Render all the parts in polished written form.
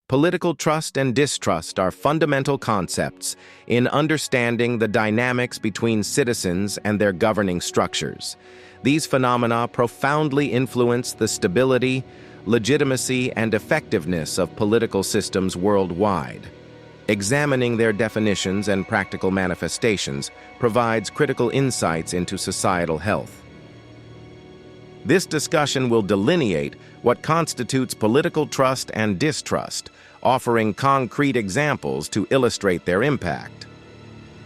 Political trust and distrust are fundamental concepts in understanding the dynamics between citizens and their governing structures. These phenomena profoundly influence the stability, legitimacy, and effectiveness of political systems worldwide. Examining their definitions and practical manifestations provides critical insights into societal health. This discussion will delineate what constitutes political trust and distrust, offering concrete examples to illustrate their impact.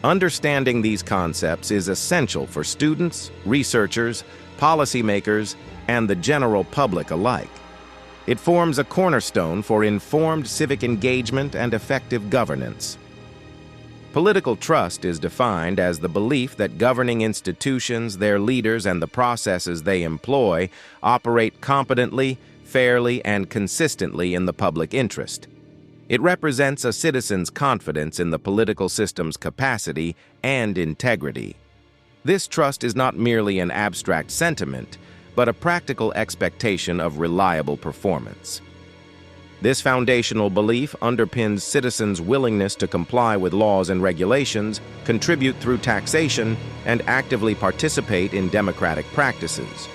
Understanding these concepts is essential for students, researchers, policymakers, and the general public alike. It forms a cornerstone for informed civic engagement and effective governance. Political trust is defined as the belief that governing institutions, their leaders, and the processes they employ operate competently, fairly, and consistently in the public interest. It represents a citizen's confidence in the political system's capacity and integrity. This trust is not merely an abstract sentiment, but a practical expectation of reliable performance. This foundational belief underpins citizens' willingness to comply with laws and regulations, contribute through taxation, and actively participate in democratic practices.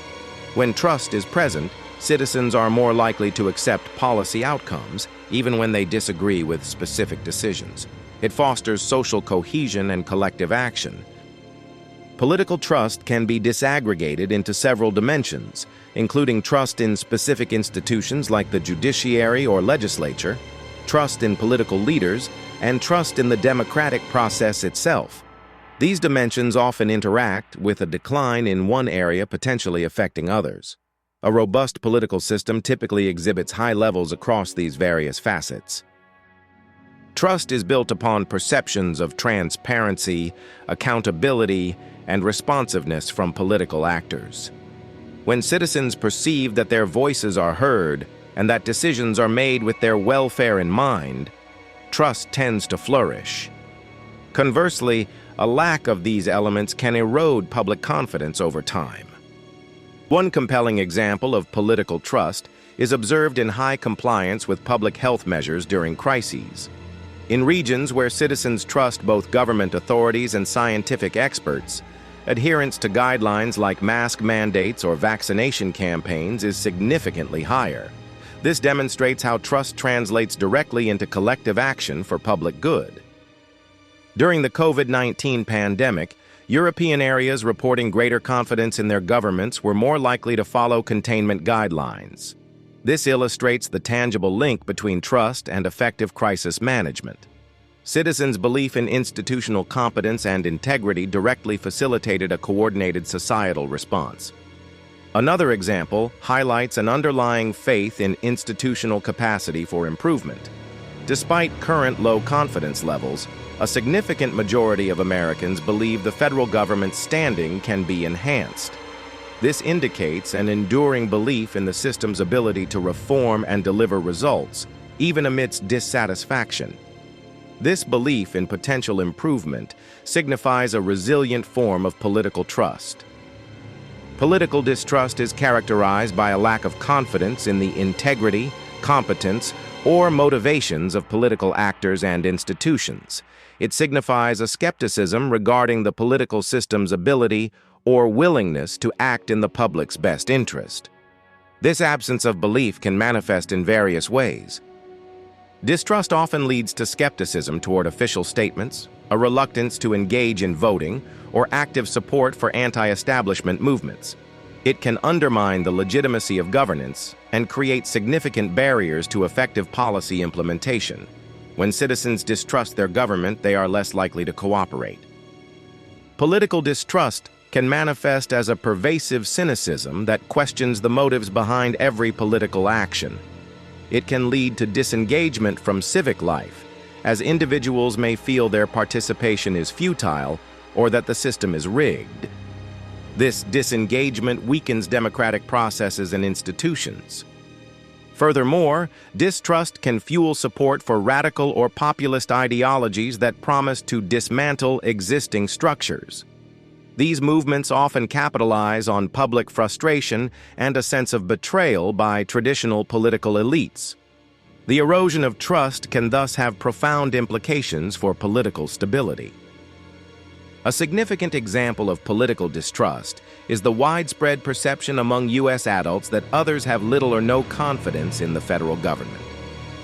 When trust is present, citizens are more likely to accept policy outcomes, even when they disagree with specific decisions. It fosters social cohesion and collective action. Political trust can be disaggregated into several dimensions, including trust in specific institutions like the judiciary or legislature, trust in political leaders, and trust in the democratic process itself. These dimensions often interact, with a decline in one area potentially affecting others. A robust political system typically exhibits high levels across these various facets. Trust is built upon perceptions of transparency, accountability, and responsiveness from political actors. When citizens perceive that their voices are heard and that decisions are made with their welfare in mind, trust tends to flourish. Conversely, a lack of these elements can erode public confidence over time. One compelling example of political trust is observed in high compliance with public health measures during crises. In regions where citizens trust both government authorities and scientific experts, adherence to guidelines like mask mandates or vaccination campaigns is significantly higher. This demonstrates how trust translates directly into collective action for public good. During the COVID-19 pandemic, European areas reporting greater confidence in their governments were more likely to follow containment guidelines. This illustrates the tangible link between trust and effective crisis management. Citizens' belief in institutional competence and integrity directly facilitated a coordinated societal response. Another example highlights an underlying faith in institutional capacity for improvement. Despite current low confidence levels, a significant majority of Americans believe the federal government's standing can be enhanced. This indicates an enduring belief in the system's ability to reform and deliver results, even amidst dissatisfaction. This belief in potential improvement signifies a resilient form of political trust. Political distrust is characterized by a lack of confidence in the integrity, competence, or motivations of political actors and institutions. It signifies a skepticism regarding the political system's ability or willingness to act in the public's best interest. This absence of belief can manifest in various ways. Distrust often leads to skepticism toward official statements, a reluctance to engage in voting, or active support for anti-establishment movements. It can undermine the legitimacy of governance and create significant barriers to effective policy implementation. When citizens distrust their government, they are less likely to cooperate. Political distrust can manifest as a pervasive cynicism that questions the motives behind every political action. It can lead to disengagement from civic life, as individuals may feel their participation is futile or that the system is rigged. This disengagement weakens democratic processes and institutions. Furthermore, distrust can fuel support for radical or populist ideologies that promise to dismantle existing structures. These movements often capitalize on public frustration and a sense of betrayal by traditional political elites. The erosion of trust can thus have profound implications for political stability. A significant example of political distrust is the widespread perception among U.S. adults that others have little or no confidence in the federal government.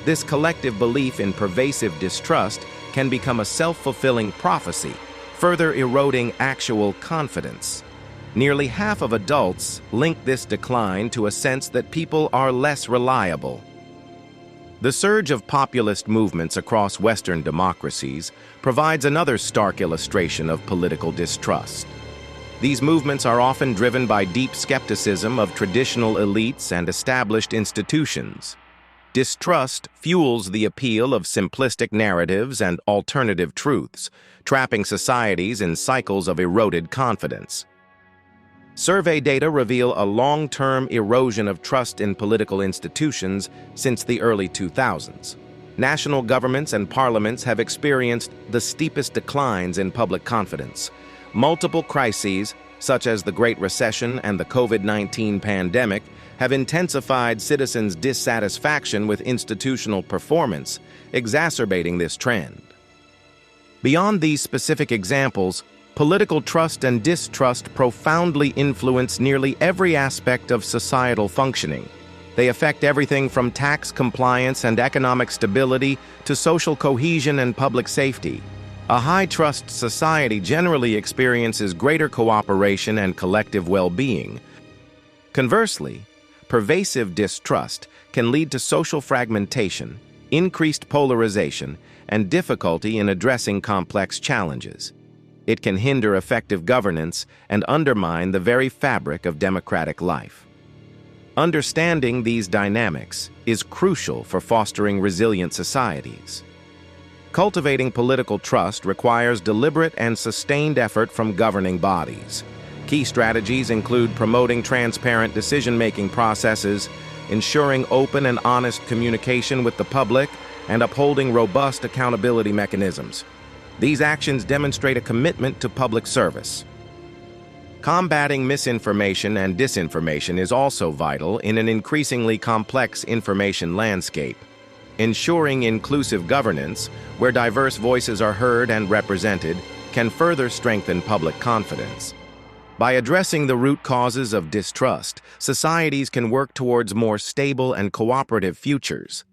This collective belief in pervasive distrust can become a self-fulfilling prophecy, further eroding actual confidence. Nearly half of adults link this decline to a sense that people are less reliable. The surge of populist movements across Western democracies provides another stark illustration of political distrust. These movements are often driven by deep skepticism of traditional elites and established institutions. Distrust fuels the appeal of simplistic narratives and alternative truths, trapping societies in cycles of eroded confidence. Survey data reveal a long-term erosion of trust in political institutions since the early 2000s. National governments and parliaments have experienced the steepest declines in public confidence. Multiple crises, such as the Great Recession and the COVID-19 pandemic, have intensified citizens' dissatisfaction with institutional performance, exacerbating this trend. Beyond these specific examples, political trust and distrust profoundly influence nearly every aspect of societal functioning. They affect everything from tax compliance and economic stability to social cohesion and public safety. A high-trust society generally experiences greater cooperation and collective well-being. Conversely, pervasive distrust can lead to social fragmentation, increased polarization, and difficulty in addressing complex challenges. It can hinder effective governance and undermine the very fabric of democratic life. Understanding these dynamics is crucial for fostering resilient societies. Cultivating political trust requires deliberate and sustained effort from governing bodies. Key strategies include promoting transparent decision-making processes, ensuring open and honest communication with the public, and upholding robust accountability mechanisms. These actions demonstrate a commitment to public service. Combating misinformation and disinformation is also vital in an increasingly complex information landscape. Ensuring inclusive governance, where diverse voices are heard and represented, can further strengthen public confidence. By addressing the root causes of distrust, societies can work towards more stable and cooperative futures.